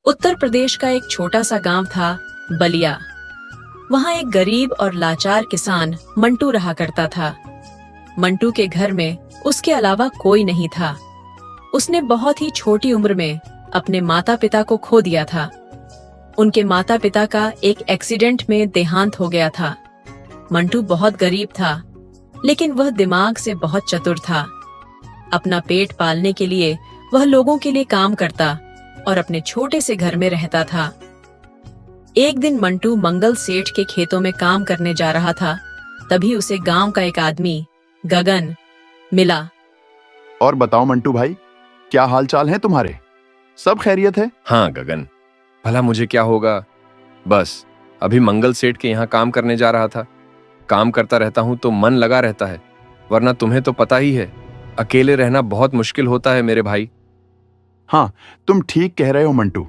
उत्तर प्रदेश का एक छोटा सा गांव था, बलिया। वहां एक गरीब और लाचार किसान मंटू रहा करता था। मंटू के घर में उसके अलावा कोई नहीं था। उसने बहुत ही छोटी उम्र में अपने माता पिता को खो दिया था। उनके माता पिता का एक एक्सीडेंट में देहांत हो गया था। मंटू बहुत गरीब था, लेकिन वह दिमाग से बहुत चतुर था। अपना पेट पालने के लिए वह लोगों के लिए काम करता और अपने छोटे से घर में रहता था। एक दिन मंटू मंगल सेठ के खेतों में काम करने जा रहा था। तभी उसे गांव का एक आदमी, गगन, मिला। और बताओ मंटू भाई, क्या हाल चाल है तुम्हारे? सब खैरियत है? हाँ गगन, भला मुझे क्या होगा। बस अभी मंगल सेठ के यहाँ काम करने जा रहा था। काम करता रहता हूँ तो मन लगा रहता है, वरना तुम्हें तो पता ही है, अकेले रहना बहुत मुश्किल होता है मेरे भाई। हाँ, तुम ठीक कह रहे हो मंटू,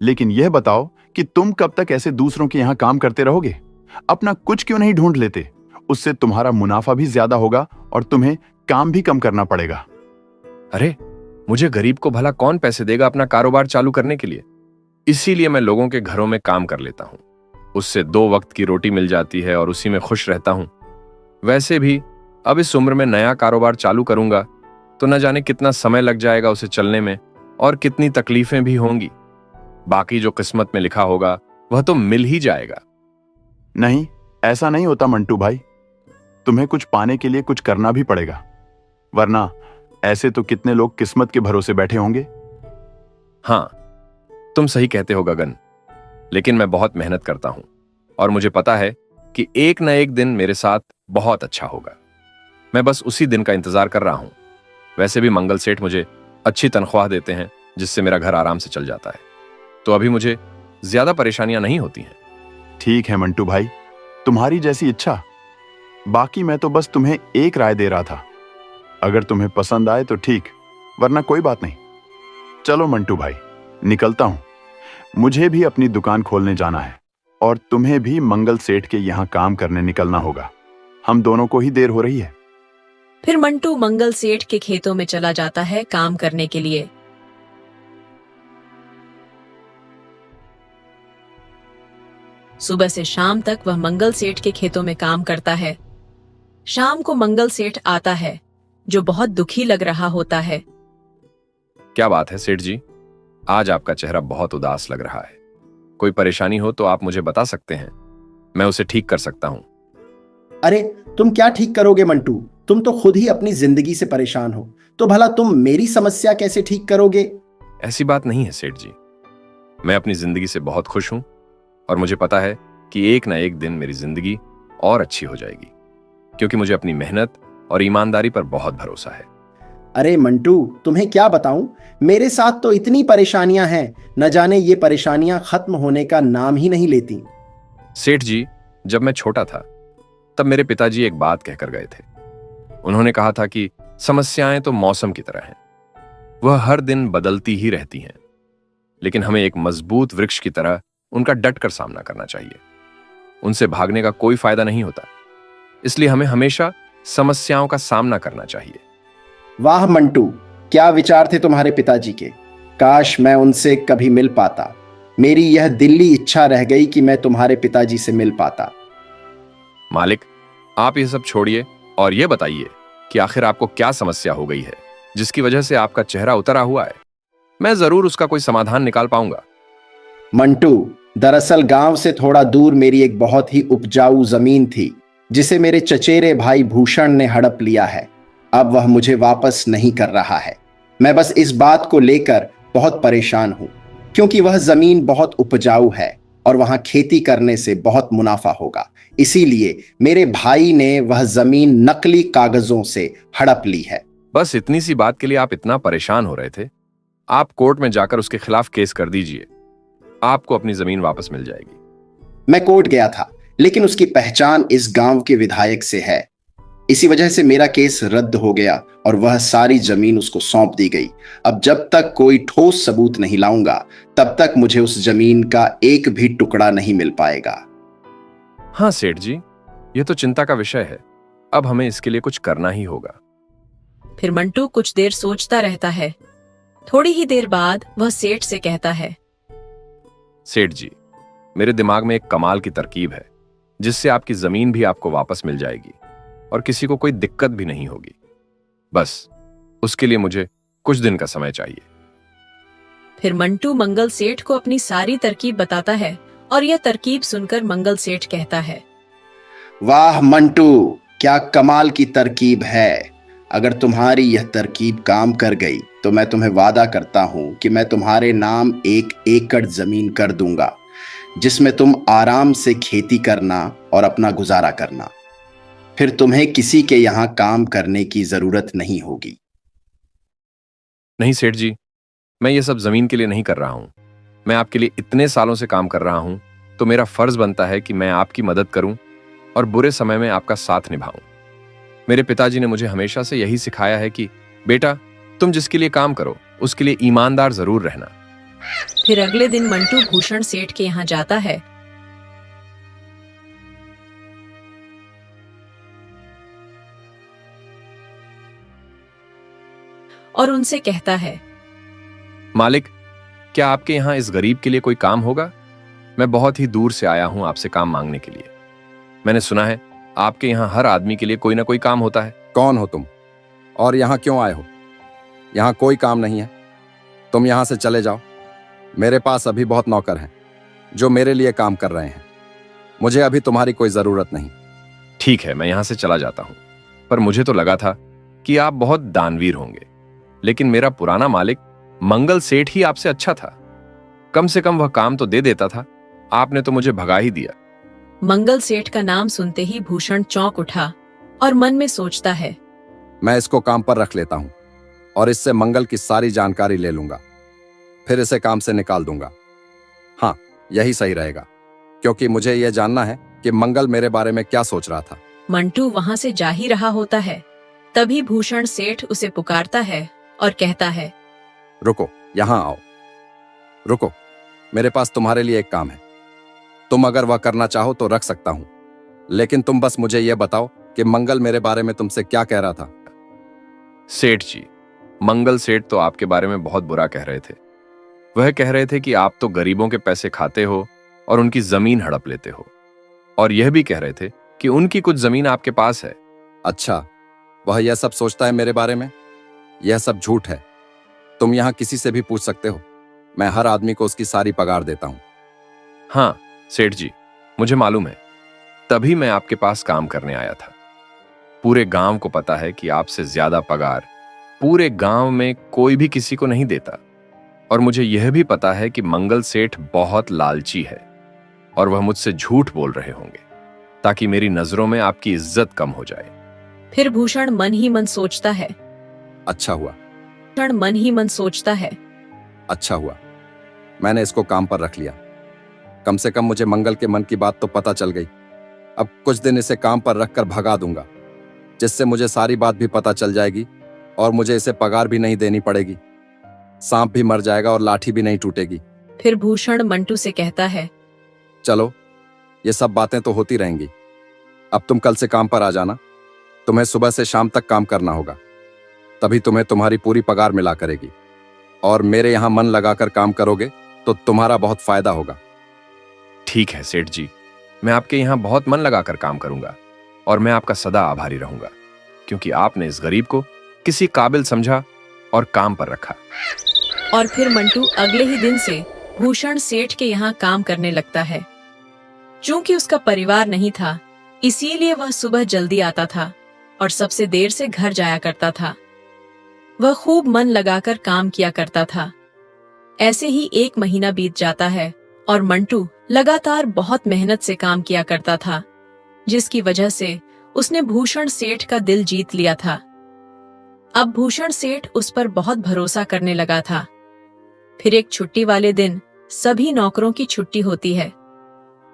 लेकिन यह बताओ कि तुम कब तक ऐसे दूसरों के यहाँ काम करते रहोगे? अपना कुछ क्यों नहीं ढूंढ लेते? उससे तुम्हारा मुनाफा भी ज्यादा होगा और तुम्हें काम भी कम करना पड़ेगा। अरे, मुझे गरीब को भला कौन पैसे देगा अपना कारोबार चालू करने के लिए? इसीलिए मैं लोगों के घरों में काम कर लेता हूँ। उससे 2 वक्त की रोटी मिल जाती है और उसी में खुश रहता हूँ। वैसे भी अब इस उम्र में नया कारोबार चालू करूंगा तो न जाने कितना समय लग जाएगा उसे चलने में और कितनी तकलीफें भी होंगी। बाकी जो किस्मत में लिखा होगा वह तो मिल ही जाएगा। नहीं, ऐसा नहीं होता मंटू भाई। तुम्हें कुछ पाने के लिए कुछ करना भी पड़ेगा, वरना ऐसे तो कितने लोग किस्मत के भरोसे बैठे होंगे। हाँ, तुम सही कहते हो गगन, लेकिन मैं बहुत मेहनत करता हूं और मुझे पता है कि एक न एक दिन मेरे साथ बहुत अच्छा होगा। मैं बस उसी दिन का इंतजार कर रहा हूं। वैसे भी मंगल सेठ मुझे अच्छी तनख्वाह देते हैं, जिससे मेरा घर आराम से चल जाता है, तो अभी मुझे ज्यादा परेशानियां नहीं होती हैं। ठीक है मंटू भाई, तुम्हारी जैसी इच्छा। बाकी मैं तो बस तुम्हें एक राय दे रहा था। अगर तुम्हें पसंद आए तो ठीक, वरना कोई बात नहीं। चलो मंटू भाई, निकलता हूं। मुझे भी अपनी दुकान खोलने जाना है और तुम्हें भी मंगल सेठ के यहां काम करने निकलना होगा। हम दोनों को ही देर हो रही है। फिर मंटू मंगल सेठ के खेतों में चला जाता है काम करने के लिए। सुबह से शाम तक वह मंगल सेठ के खेतों में काम करता है। शाम को मंगल सेठ आता है, जो बहुत दुखी लग रहा होता है। क्या बात है सेठ जी, आज आपका चेहरा बहुत उदास लग रहा है। कोई परेशानी हो तो आप मुझे बता सकते हैं, मैं उसे ठीक कर सकता हूं। अरे, तुम क्या ठीक करोगे मंटू? तुम तो खुद ही अपनी जिंदगी से परेशान हो, तो भला तुम मेरी समस्या कैसे ठीक करोगे? ऐसी बात नहीं है सेठ जी, मैं अपनी जिंदगी से बहुत खुश हूं और मुझे पता है कि एक ना एक दिन मेरी जिंदगी और अच्छी हो जाएगी, क्योंकि मुझे अपनी मेहनत और ईमानदारी पर बहुत भरोसा है। अरे मंटू, तुम्हें क्या बताऊं, मेरे साथ तो इतनी परेशानियां हैं, न जाने ये परेशानियां खत्म होने का नाम ही नहीं लेती। सेठ जी, जब मैं छोटा था तब मेरे पिताजी एक बात कहकर गए थे। उन्होंने कहा था कि समस्याएं तो मौसम की तरह हैं, वह हर दिन बदलती ही रहती हैं, लेकिन हमें एक मजबूत वृक्ष की तरह उनका डटकर सामना करना चाहिए। उनसे भागने का कोई फायदा नहीं होता, इसलिए हमें हमेशा समस्याओं का सामना करना चाहिए। वाह मंटू, क्या विचार थे तुम्हारे पिताजी के। काश मैं उनसे कभी मिल पाता। मेरी यह दिल्ली इच्छा रह गई कि मैं तुम्हारे पिताजी से मिल पाता। मालिक, आप ये सब छोड़िए और ये बताइए कि आखिर आपको क्या समस्या हो गई है जिसकी वजह से आपका चेहरा उतरा हुआ है। मैं जरूर उसका कोई समाधान निकाल पाऊंगा। मंटू, दरअसल गांव से थोड़ा दूर मेरी एक बहुत ही उपजाऊ जमीन थी, जिसे मेरे चचेरे भाई भूषण ने हड़प लिया है। अब वह मुझे वापस नहीं कर रहा है। मैं बस इस बात को लेकर बहुत परेशान हूं, क्योंकि वह जमीन बहुत उपजाऊ है और वहां खेती करने से बहुत मुनाफा होगा। इसीलिए मेरे भाई ने वह जमीन नकली कागजों से हड़प ली है। बस इतनी सी बात के लिए आप इतना परेशान हो रहे थे? आप कोर्ट में जाकर उसके खिलाफ केस कर दीजिए, आपको अपनी जमीन वापस मिल जाएगी। मैं कोर्ट गया था, लेकिन उसकी पहचान इस गांव के विधायक से है। इसी वजह से मेरा केस रद्द हो गया और वह सारी जमीन उसको सौंप दी गई। अब जब तक कोई ठोस सबूत नहीं लाऊंगा, तब तक मुझे उस जमीन का एक भी टुकड़ा नहीं मिल पाएगा। हाँ सेठ जी, यह तो चिंता का विषय है। अब हमें इसके लिए कुछ करना ही होगा। फिर मंटू कुछ देर सोचता रहता है। थोड़ी ही देर बाद वह सेठ से कहता है, सेठ जी, मेरे दिमाग में एक कमाल की तरकीब है जिससे आपकी जमीन भी आपको वापस मिल जाएगी और किसी को कोई दिक्कत भी नहीं होगी। बस उसके लिए मुझे कुछ दिन का समय चाहिए। फिर मंटू मंगल सेठ को अपनी सारी तरकीब बताता है और यह तरकीब सुनकर मंगल सेठ कहता है, वाह मंटू, क्या कमाल की तरकीब है। अगर तुम्हारी यह तरकीब काम कर गई तो मैं तुम्हें वादा करता हूं कि मैं तुम्हारे नाम 1 एकड़ जमीन कर दूंगा, जिसमें तुम आराम से खेती करना और अपना गुजारा करना। फिर तुम्हें किसी के यहाँ काम करने की जरूरत नहीं होगी। नहीं सेठ जी, मैं ये सब जमीन के लिए नहीं कर रहा हूं। मैं आपके लिए इतने सालों से काम कर रहा हूं, तो मेरा फर्ज बनता है कि मैं आपकी मदद करूं और बुरे समय में आपका साथ निभाऊं। मेरे पिताजी ने मुझे हमेशा से यही सिखाया है कि बेटा, तुम जिसके लिए काम करो उसके लिए ईमानदार जरूर रहना। फिर अगले दिन मंटू भूषण सेठ के यहाँ जाता है और उनसे कहता है, मालिक, क्या आपके यहाँ इस गरीब के लिए कोई काम होगा? मैं बहुत ही दूर से आया हूं आपसे काम मांगने के लिए। मैंने सुना है आपके यहाँ हर आदमी के लिए कोई ना कोई काम होता है। कौन हो तुम और यहाँ क्यों आए हो? यहाँ कोई काम नहीं है, तुम यहाँ से चले जाओ। मेरे पास अभी बहुत नौकर हैं जो मेरे लिए काम कर रहे हैं। मुझे अभी तुम्हारी कोई जरूरत नहीं। ठीक है, मैं यहाँ से चला जाता हूँ। पर मुझे तो लगा था कि आप बहुत दानवीर होंगे, लेकिन मेरा पुराना मालिक मंगल सेठ ही आपसे अच्छा था। कम से कम वह काम तो दे देता था। आपने तो मुझे भगा ही दिया। मंगल सेठ का नाम सुनते ही भूषण चौंक उठा और मन में सोचता है, मैं इसको काम पर रख लेता हूँ और इससे मंगल की सारी जानकारी ले लूंगा, फिर इसे काम से निकाल दूंगा। हाँ, यही सही रहेगा, क्योंकि मुझे यह जानना है कि मंगल मेरे बारे में क्या सोच रहा था। मंटू वहां से जा ही रहा होता है, तभी भूषण सेठ उसे पुकारता है और कहता है, रुको, यहाँ आओ। रुको, मेरे पास तुम्हारे लिए एक काम है। तुम अगर वह करना चाहो तो रख सकता हूं, लेकिन तुम बस मुझे यह बताओ कि मंगल मेरे बारे में तुमसे क्या कह रहा था। सेठ जी, मंगल सेठ तो आपके बारे में बहुत बुरा कह रहे थे। वह कह रहे थे कि आप तो गरीबों के पैसे खाते हो और उनकी जमीन हड़प लेते हो, और यह भी कह रहे थे कि उनकी कुछ जमीन आपके पास है। अच्छा, वह यह सब सोचता है मेरे बारे में? यह सब झूठ है। तुम यहाँ किसी से भी पूछ सकते हो। मैं हर आदमी को उसकी सारी पगार देता हूँ। हाँ सेठ जी, मुझे मालूम है, तभी मैं आपके पास काम करने आया था। पूरे गांव को पता है कि आपसे ज्यादा पगार पूरे गांव में कोई भी किसी को नहीं देता, और मुझे यह भी पता है कि मंगल सेठ बहुत लालची है और वह मुझसे झूठ बोल रहे होंगे ताकि मेरी नजरों में आपकी इज्जत कम हो जाए। फिर भूषण मन ही मन सोचता है, अच्छा हुआ, भूषण मन ही मन सोचता है, अच्छा हुआ, मैंने इसको काम पर रख लिया। कम से कम मुझे मंगल के मन की बात तो पता चल गई। अब कुछ दिन इसे काम पर रखकर भगा दूंगा, जिससे मुझे सारी बात भी पता चल जाएगी और मुझे इसे पगार भी नहीं देनी पड़ेगी। सांप भी मर जाएगा और लाठी भी नहीं टूटेगी। फिर भूषण मंटू से कहता है, चलो, ये सब बातें तो होती रहेंगी। अब तुम कल से काम पर आ जाना। तुम्हें सुबह से शाम तक काम करना होगा, तभी तुम्हें तुम्हारी पूरी पगार मिला करेगी। और मेरे यहाँ मन लगाकर काम करोगे तो तुम्हारा बहुत फायदा होगा। ठीक है सेठ जी, मैं आपके यहाँ बहुत मन लगाकर काम करूंगा और मैं आपका सदा आभारी रहूंगा, क्योंकि आपने इस गरीब को किसी काबिल समझा और काम पर रखा। और फिर मंटू अगले ही दिन से भूषण सेठ के यहाँ काम करने लगता है। चूंकि उसका परिवार नहीं था, इसीलिए वह सुबह जल्दी आता था और सबसे देर से घर जाया करता था। वह खूब मन लगाकर काम किया करता था। ऐसे ही 1 महीना बीत जाता है और मंटू लगातार बहुत मेहनत से काम किया करता था, जिसकी वजह से उसने भूषण सेठ का दिल जीत लिया था। अब भूषण सेठ उस पर बहुत भरोसा करने लगा था। फिर एक छुट्टी वाले दिन सभी नौकरों की छुट्टी होती है।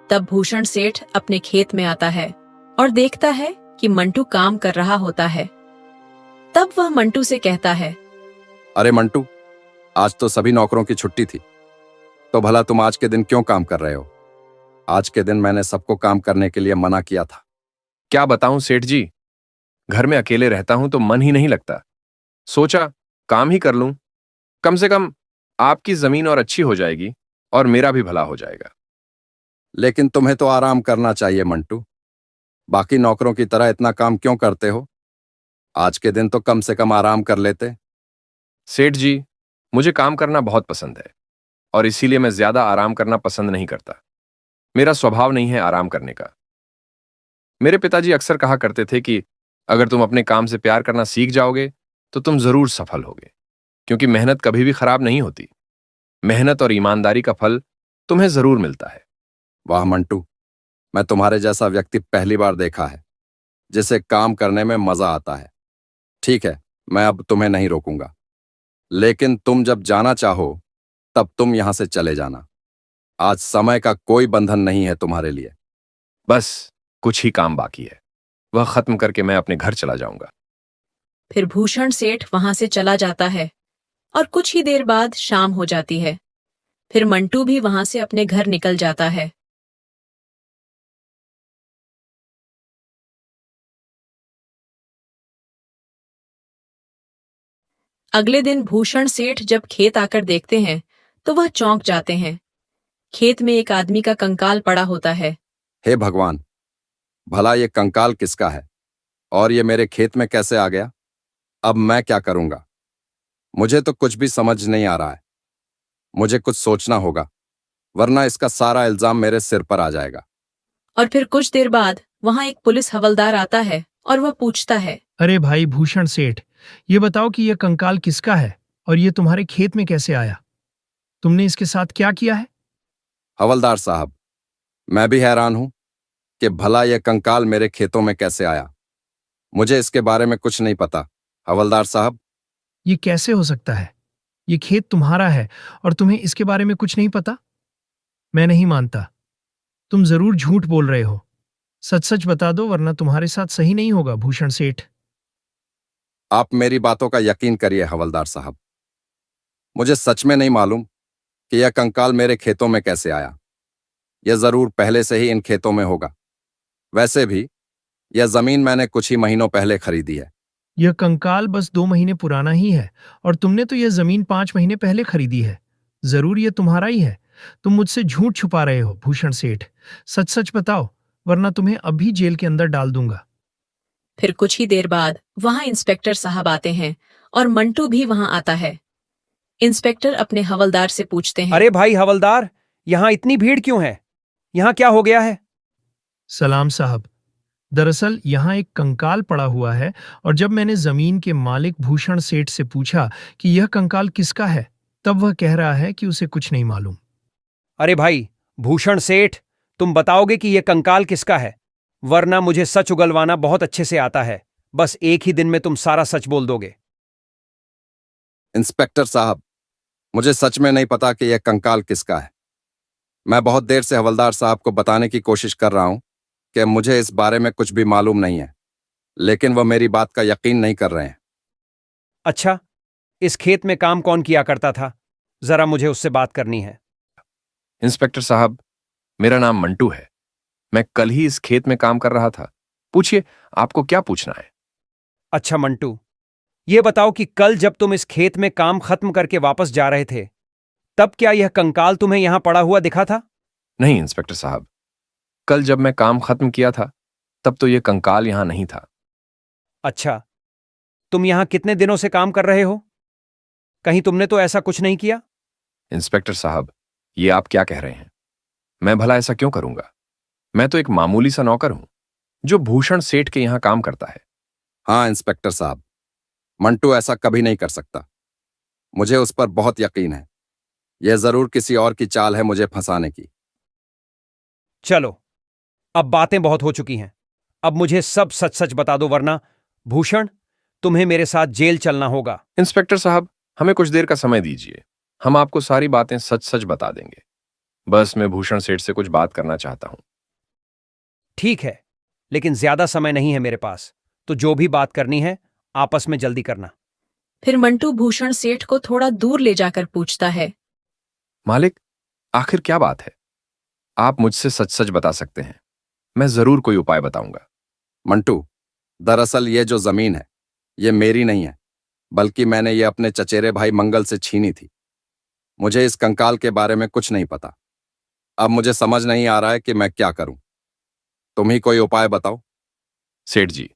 तब भूषण सेठ अपने खेत में आता है और देखता है कि मंटू काम कर रहा होता है। तब वह मंटू से कहता है, अरे मंटू, आज तो सभी नौकरों की छुट्टी थी, तो भला तुम आज के दिन क्यों काम कर रहे हो? आज के दिन मैंने सबको काम करने के लिए मना किया था। क्या बताऊं सेठ जी, घर में अकेले रहता हूं तो मन ही नहीं लगता। सोचा काम ही कर लूं, कम से कम आपकी जमीन और अच्छी हो जाएगी और मेरा भी भला हो जाएगा। लेकिन तुम्हें तो आराम करना चाहिए मंटू। बाकी नौकरों की तरह इतना काम क्यों करते हो? आज के दिन तो कम से कम आराम कर लेते। सेठ जी, मुझे काम करना बहुत पसंद है और इसीलिए मैं ज्यादा आराम करना पसंद नहीं करता। मेरा स्वभाव नहीं है आराम करने का। मेरे पिताजी अक्सर कहा करते थे कि अगर तुम अपने काम से प्यार करना सीख जाओगे तो तुम जरूर सफल होगे, क्योंकि मेहनत कभी भी खराब नहीं होती। मेहनत और ईमानदारी का फल तुम्हें जरूर मिलता है। वाह मंटू, मैं तुम्हारे जैसा व्यक्ति पहली बार देखा है जिसे काम करने में मजा आता है। ठीक है, मैं अब तुम्हें नहीं रोकूंगा, लेकिन तुम जब जाना चाहो तब तुम यहां से चले जाना। आज समय का कोई बंधन नहीं है तुम्हारे लिए। बस कुछ ही काम बाकी है, वह खत्म करके मैं अपने घर चला जाऊंगा। फिर भूषण सेठ वहां से चला जाता है और कुछ ही देर बाद शाम हो जाती है। फिर मंटू भी वहां से अपने घर निकल जाता है। अगले दिन भूषण सेठ जब खेत आकर देखते हैं तो वह चौंक जाते हैं। खेत में एक आदमी का कंकाल पड़ा होता है। हे भगवान, भला ये कंकाल किसका है और ये मेरे खेत में कैसे आ गया? अब मैं क्या करूंगा? मुझे तो कुछ भी समझ नहीं आ रहा है। मुझे कुछ सोचना होगा, वरना इसका सारा इल्जाम मेरे सिर पर आ जाएगा। और फिर कुछ देर बाद वहां एक पुलिस हवलदार आता है और वह पूछता है, अरे भाई भूषण सेठ, ये बताओ कि यह कंकाल किसका है और ये तुम्हारे खेत में कैसे आया? तुमने इसके साथ क्या किया है? हवलदार साहब, मैं भी हैरान हूं कि भला यह कंकाल मेरे खेतों में कैसे आया। मुझे इसके बारे में कुछ नहीं पता। हवलदार साहब, ये कैसे हो सकता है? ये खेत तुम्हारा है और तुम्हें इसके बारे में कुछ नहीं पता? मैं नहीं मानता। तुम जरूर झूठ बोल रहे हो। सच सच बता दो, वरना तुम्हारे साथ सही नहीं होगा भूषण सेठ। आप मेरी बातों का यकीन करिए हवलदार साहब। मुझे सच में नहीं मालूम कि यह कंकाल मेरे खेतों में कैसे आया। यह जरूर पहले से ही इन खेतों में होगा। वैसे भी यह जमीन मैंने कुछ ही महीनों पहले खरीदी है। यह कंकाल बस 2 महीने पुराना ही है और तुमने तो यह जमीन 5 महीने पहले खरीदी है। जरूर यह तुम्हारा ही है। तुम मुझसे झूठ छुपा रहे हो भूषण सेठ। सच सच बताओ, वरना तुम्हें अभी जेल के अंदर डाल दूंगा। फिर कुछ ही देर बाद वहां इंस्पेक्टर साहब आते हैं और मंटू भी वहां आता है। इंस्पेक्टर अपने हवलदार से पूछते हैं, अरे भाई हवलदार, यहाँ इतनी भीड़ क्यों है? यहाँ क्या हो गया है? सलाम साहब। दरअसल यहाँ एक कंकाल पड़ा हुआ है और जब मैंने जमीन के मालिक भूषण सेठ से पूछा कि यह कंकाल किसका है, तब वह कह रहा है कि उसे कुछ नहीं मालूम। अरे भाई भूषण सेठ, तुम बताओगे कि यह कंकाल किसका है, वरना मुझे सच उगलवाना बहुत अच्छे से आता है। बस एक ही दिन में तुम सारा सच बोल दोगे। इंस्पेक्टर साहब, मुझे सच में नहीं पता कि यह कंकाल किसका है। मैं बहुत देर से हवलदार साहब को बताने की कोशिश कर रहा हूं कि मुझे इस बारे में कुछ भी मालूम नहीं है, लेकिन वह मेरी बात का यकीन नहीं कर रहे हैं। अच्छा, इस खेत में काम कौन किया करता था? जरा मुझे उससे बात करनी है। इंस्पेक्टर साहब, मेरा नाम मंटू है। मैं कल ही इस खेत में काम कर रहा था। पूछिए, आपको क्या पूछना है? अच्छा मंटू, ये बताओ कि कल जब तुम इस खेत में काम खत्म करके वापस जा रहे थे, तब क्या यह कंकाल तुम्हें यहां पड़ा हुआ दिखा था? नहीं इंस्पेक्टर साहब, कल जब मैं काम खत्म किया था तब तो यह कंकाल यहां नहीं था। अच्छा, तुम यहां कितने दिनों से काम कर रहे हो? कहीं तुमने तो ऐसा कुछ नहीं किया? इंस्पेक्टर साहब, ये आप क्या कह रहे हैं? मैं भला ऐसा क्यों करूंगा? मैं तो एक मामूली सा नौकर हूं जो भूषण सेठ के यहां काम करता है। हाँ इंस्पेक्टर साहब, मंटू ऐसा कभी नहीं कर सकता। मुझे उस पर बहुत यकीन है। यह जरूर किसी और की चाल है मुझे फंसाने की। चलो, अब बातें बहुत हो चुकी हैं। अब मुझे सब सच सच बता दो, वरना भूषण, तुम्हें मेरे साथ जेल चलना होगा। इंस्पेक्टर साहब, हमें कुछ देर का समय दीजिए। हम आपको सारी बातें सच सच बता देंगे। बस मैं भूषण सेठ से कुछ बात करना चाहता हूं। ठीक है, लेकिन ज्यादा समय नहीं है मेरे पास, तो जो भी बात करनी है आपस में जल्दी करना। फिर मंटू भूषण सेठ को थोड़ा दूर ले जाकर पूछता है, मालिक, आखिर क्या बात है? आप मुझसे सच सच बता सकते हैं। मैं जरूर कोई उपाय बताऊंगा। मंटू, दरअसल ये जो जमीन है ये मेरी नहीं है, बल्कि मैंने ये अपने चचेरे भाई मंगल से छीनी थी। मुझे इस कंकाल के बारे में कुछ नहीं पता। अब मुझे समझ नहीं आ रहा है कि मैं क्या करूं। तुम ही कोई उपाय बताओ। सेठ जी,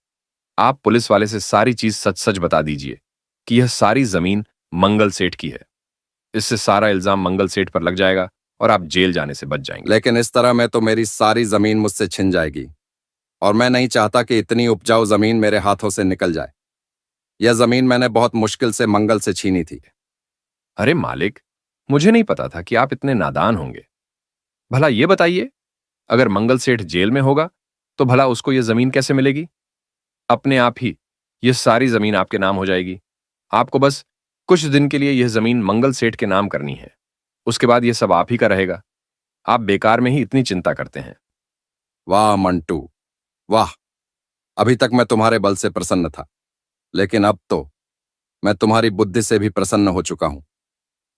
आप पुलिस वाले से सारी चीज सच सच बता दीजिए कि यह सारी जमीन मंगल सेठ की है। इससे सारा इल्जाम मंगल सेठ पर लग जाएगा और आप जेल जाने से बच जाएंगे। लेकिन इस तरह में तो मेरी सारी जमीन मुझसे छिन जाएगी, और मैं नहीं चाहता कि इतनी उपजाऊ जमीन मेरे हाथों से निकल जाए। यह जमीन मैंने बहुत मुश्किल से मंगल से छीनी थी। अरे मालिक, मुझे नहीं पता था कि आप इतने नादान होंगे। भला ये बताइए, अगर मंगल सेठ जेल में होगा तो भला उसको यह जमीन कैसे मिलेगी? अपने आप ही यह सारी जमीन आपके नाम हो जाएगी। आपको बस कुछ दिन के लिए यह जमीन मंगल सेठ के नाम करनी है। उसके बाद यह सब आप ही का रहेगा। आप बेकार में ही इतनी चिंता करते हैं। वाह मंटू, वाह! अभी तक मैं तुम्हारे बल से प्रसन्न था, लेकिन अब तो मैं तुम्हारी बुद्धि से भी प्रसन्न हो चुका हूं।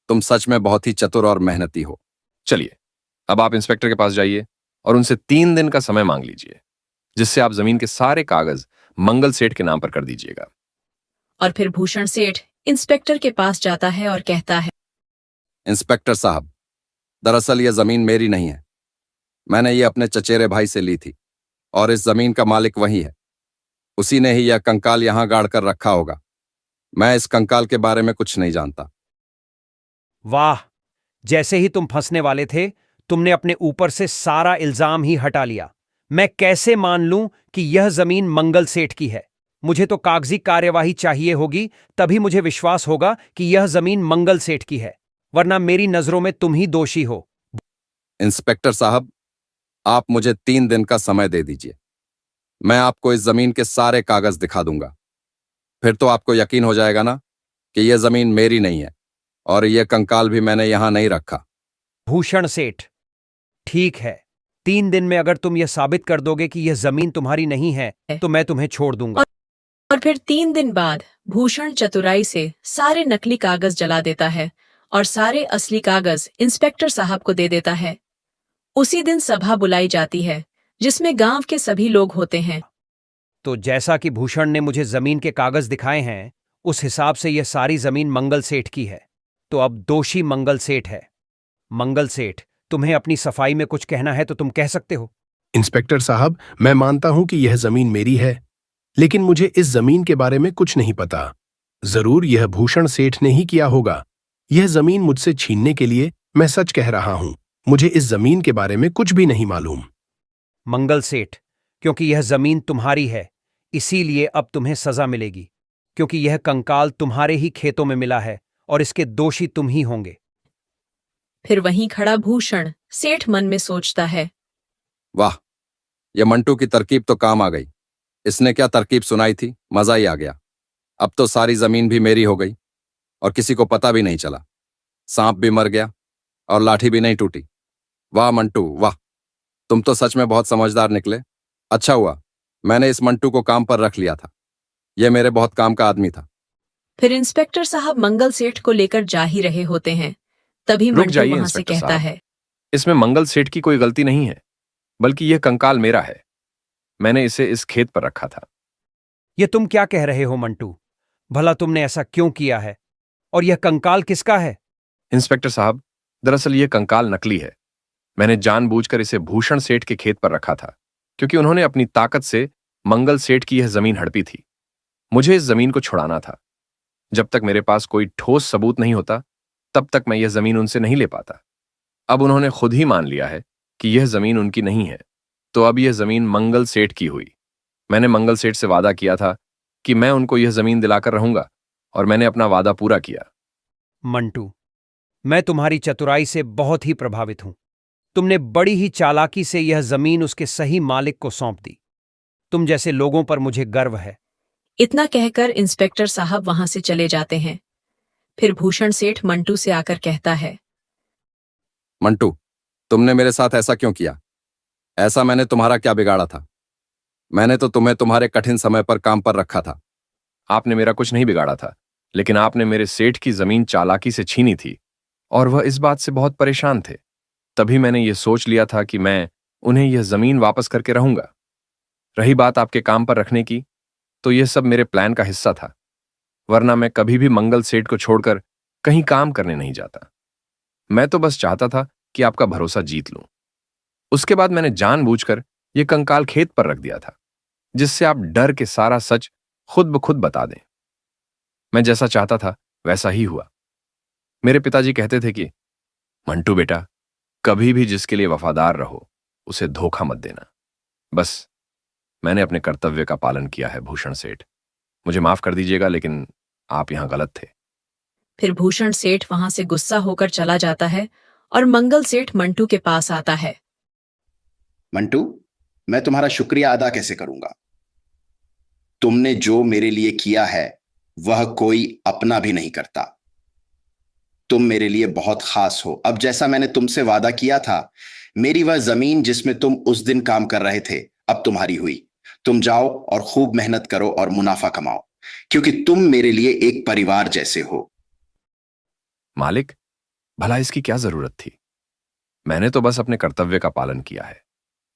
तुम सच में बहुत ही चतुर और मेहनती हो। चलिए, अब आप इंस्पेक्टर के पास जाइए और उनसे 3 दिन का समय मांग लीजिए, जिससे आप जमीन के सारे कागज मंगल सेठ के नाम पर कर दीजिएगा। और फिर भूषण सेठ इंस्पेक्टर के पास जाता है और कहता है, इंस्पेक्टर साहब, दरअसल यह जमीन मेरी नहीं है। मैंने ये अपने चचेरे भाई से ली थी, और इस जमीन का मालिक वही है। उसी ने ही यह कंकाल यहां गाड़ कर रखा होगा। मैं इस कंकाल के बारे में कुछ नहीं जानता। वाह! जैसे ही तुम फंसने वाले थे, तुमने अपने ऊपर से सारा इल्जाम ही हटा लिया। मैं कैसे मान लूं कि यह जमीन मंगल सेठ की है? मुझे तो कागजी कार्यवाही चाहिए होगी, तभी मुझे विश्वास होगा कि यह जमीन मंगल सेठ की है, वरना मेरी नजरों में तुम ही दोषी हो। इंस्पेक्टर साहब, आप मुझे 3 दिन का समय दे दीजिए। मैं आपको इस जमीन के सारे कागज दिखा दूंगा। फिर तो आपको यकीन हो जाएगा ना कि यह जमीन मेरी नहीं है, और यह कंकाल भी मैंने यहां नहीं रखा। भूषण सेठ, ठीक है, 3 दिन में अगर तुम यह साबित कर दोगे कि यह जमीन तुम्हारी नहीं है, तो मैं तुम्हें छोड़ दूंगा। और फिर 3 दिन बाद भूषण चतुराई से सारे नकली कागज जला देता है और सारे असली कागज इंस्पेक्टर साहब को दे देता है। उसी दिन सभा बुलाई जाती है, जिसमें गांव के सभी लोग होते हैं। तो जैसा कि भूषण ने मुझे जमीन के कागज दिखाए हैं, उस हिसाब से यह सारी जमीन मंगल सेठ की है। तो अब दोषी मंगल सेठ है। मंगल सेठ, तुम्हें अपनी सफाई में कुछ कहना है तो तुम कह सकते हो। इंस्पेक्टर साहब, मैं मानता हूं कि यह जमीन मेरी है, लेकिन मुझे इस जमीन के बारे में कुछ नहीं पता। जरूर यह भूषण सेठ ने ही किया होगा। यह जमीन मुझसे छीनने के लिए मैं सच कह रहा हूं। मुझे इस जमीन के बारे में कुछ भी नहीं मालूम। मंगल सेठ, क्योंकि यह जमीन तुम्हारी है, इसीलिए अब तुम्हें सजा मिलेगी, क्योंकि यह कंकाल तुम्हारे ही खेतों में मिला है और इसके दोषी तुम ही होंगे। फिर वहीं खड़ा भूषण सेठ मन में सोचता है, वाह! यह मंटू की तरकीब तो काम आ गई। इसने क्या तरकीब सुनाई थी, मजा ही आ गया। अब तो सारी जमीन भी मेरी हो गई और किसी को पता भी नहीं चला। सांप भी मर गया और लाठी भी नहीं टूटी। वाह मंटू, वाह! तुम तो सच में बहुत समझदार निकले। अच्छा हुआ मैंने इस मंटू को काम पर रख लिया था। यह मेरे बहुत काम का आदमी था। फिर इंस्पेक्टर साहब मंगल सेठ को लेकर जा ही रहे होते हैं, तभी रुक मंटू जाइए वहां से इंस्पेक्टर कहता साहब। है, इसमें मंगल सेठ की कोई गलती नहीं है, बल्कि यह कंकाल मेरा है। मैंने इसे इस खेत पर रखा था। ये तुम क्या कह रहे हो मंटू? भला तुमने ऐसा क्यों किया है? और यह कंकाल किसका है? इंस्पेक्टर साहब, दरअसल यह कंकाल नकली है। मैंने जानबूझकर इसे भूषण सेठ के खेत पर रखा था, क्योंकि उन्होंने अपनी ताकत से मंगल सेठ की यह जमीन हड़पी थी। मुझे इस जमीन को छुड़ाना था। जब तक मेरे पास कोई ठोस सबूत नहीं होता, तब तक मैं यह जमीन उनसे नहीं ले पाता। अब उन्होंने खुद ही मान लिया है कि यह जमीन उनकी नहीं है, तो अब यह जमीन मंगल सेठ की हुई। मैंने मंगल सेठ से वादा किया था कि मैं उनको यह जमीन दिलाकर रहूंगा, और मैंने अपना वादा पूरा किया। मंटू, मैं तुम्हारी चतुराई से बहुत ही प्रभावित हूं। तुमने बड़ी ही चालाकी से यह जमीन उसके सही मालिक को सौंप दी। तुम जैसे लोगों पर मुझे गर्व है। इतना कहकर इंस्पेक्टर साहब वहां से चले जाते हैं। फिर भूषण सेठ मंटू से आकर कहता है, मंटू, तुमने मेरे साथ ऐसा क्यों किया? ऐसा मैंने तुम्हारा क्या बिगाड़ा था? मैंने तो तुम्हें तुम्हारे कठिन समय पर काम पर रखा था। आपने मेरा कुछ नहीं बिगाड़ा था, लेकिन आपने मेरे सेठ की जमीन चालाकी से छीनी थी, और वह इस बात से बहुत परेशान थे। तभी मैंने यह सोच लिया था कि मैं उन्हें यह जमीन वापस करके रहूंगा। रही बात आपके काम पर रखने की, तो यह सब मेरे प्लान का हिस्सा था, वरना मैं कभी भी मंगल सेठ को छोड़कर कहीं काम करने नहीं जाता। मैं तो बस चाहता था कि आपका भरोसा जीत लूं। उसके बाद मैंने जानबूझकर यह कंकाल खेत पर रख दिया था, जिससे आप डर के सारा सच खुद ब खुद बता दें। मैं जैसा चाहता था वैसा ही हुआ। मेरे पिताजी कहते थे कि मंटू बेटा, कभी भी जिसके लिए वफादार रहो उसे धोखा मत देना। बस मैंने अपने कर्तव्य का पालन किया है भूषण सेठ। मुझे माफ कर दीजिएगा, लेकिन आप यहां गलत थे। फिर भूषण सेठ वहां से गुस्सा होकर चला जाता है और मंगल सेठ मंटू के पास आता है। मंटू, मैं तुम्हारा शुक्रिया अदा कैसे करूंगा? तुमने जो मेरे लिए किया है वह कोई अपना भी नहीं करता। तुम मेरे लिए बहुत खास हो। अब जैसा मैंने तुमसे वादा किया था, मेरी वह जमीन जिसमें तुम उस दिन काम कर रहे थे अब तुम्हारी हुई। तुम जाओ और खूब मेहनत करो और मुनाफा कमाओ, क्योंकि तुम मेरे लिए एक परिवार जैसे हो। मालिक, भला इसकी क्या जरूरत थी? मैंने तो बस अपने कर्तव्य का पालन किया है।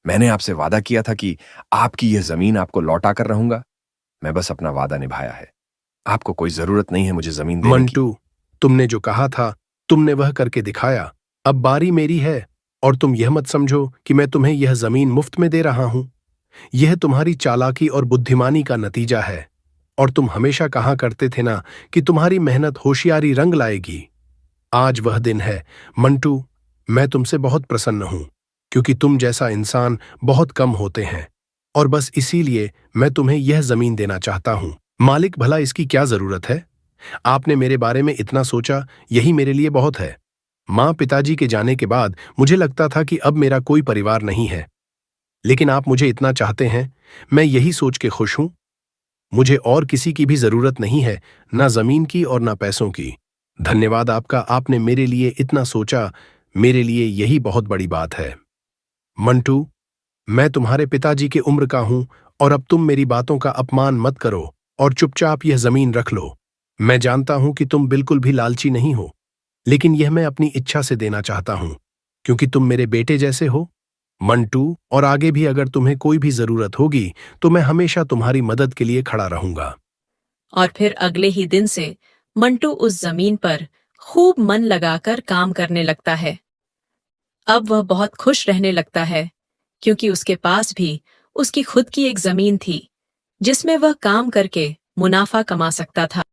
मैंने आपसे वादा किया था कि आपकी यह जमीन आपको लौटा कर रहूंगा। मैं बस अपना वादा निभाया है। आपको कोई जरूरत नहीं है मुझे जमीन देने की। मंटू, तुमने जो कहा था तुमने वह करके दिखाया। अब बारी मेरी है, और तुम यह मत समझो कि मैं तुम्हें यह जमीन मुफ्त में दे रहा हूं। यह तुम्हारी चालाकी और बुद्धिमानी का नतीजा है। और तुम हमेशा कहा करते थे ना कि तुम्हारी मेहनत होशियारी रंग लाएगी। आज वह दिन है। मंटू, मैं तुमसे बहुत प्रसन्न हूं, क्योंकि तुम जैसा इंसान बहुत कम होते हैं, और बस इसीलिए मैं तुम्हें यह जमीन देना चाहता हूं। मालिक, भला इसकी क्या जरूरत है? आपने मेरे बारे में इतना सोचा, यही मेरे लिए बहुत है। माँ पिताजी के जाने के बाद मुझे लगता था कि अब मेरा कोई परिवार नहीं है, लेकिन आप मुझे इतना चाहते हैं, मैं यही सोच के खुश हूं। मुझे और किसी की भी जरूरत नहीं है, ना जमीन की और ना पैसों की। धन्यवाद आपका, आपने मेरे लिए इतना सोचा। मेरे लिए यही बहुत बड़ी बात है। मंटू, मैं तुम्हारे पिताजी के उम्र का हूं, और अब तुम मेरी बातों का अपमान मत करो और चुपचाप यह जमीन रख लो। मैं जानता हूं कि तुम बिल्कुल भी लालची नहीं हो, लेकिन यह मैं अपनी इच्छा से देना चाहता हूं, क्योंकि तुम मेरे बेटे जैसे हो। मंटू, और आगे भी अगर तुम्हें कोई भी जरूरत होगी तो मैं हमेशा तुम्हारी मदद के लिए खड़ा रहूंगा। और फिर अगले ही दिन से मंटू उस जमीन पर खूब मन लगाकर काम करने लगता है। अब वह बहुत खुश रहने लगता है, क्योंकि उसके पास भी उसकी खुद की एक जमीन थी, जिसमें वह काम करके मुनाफा कमा सकता था।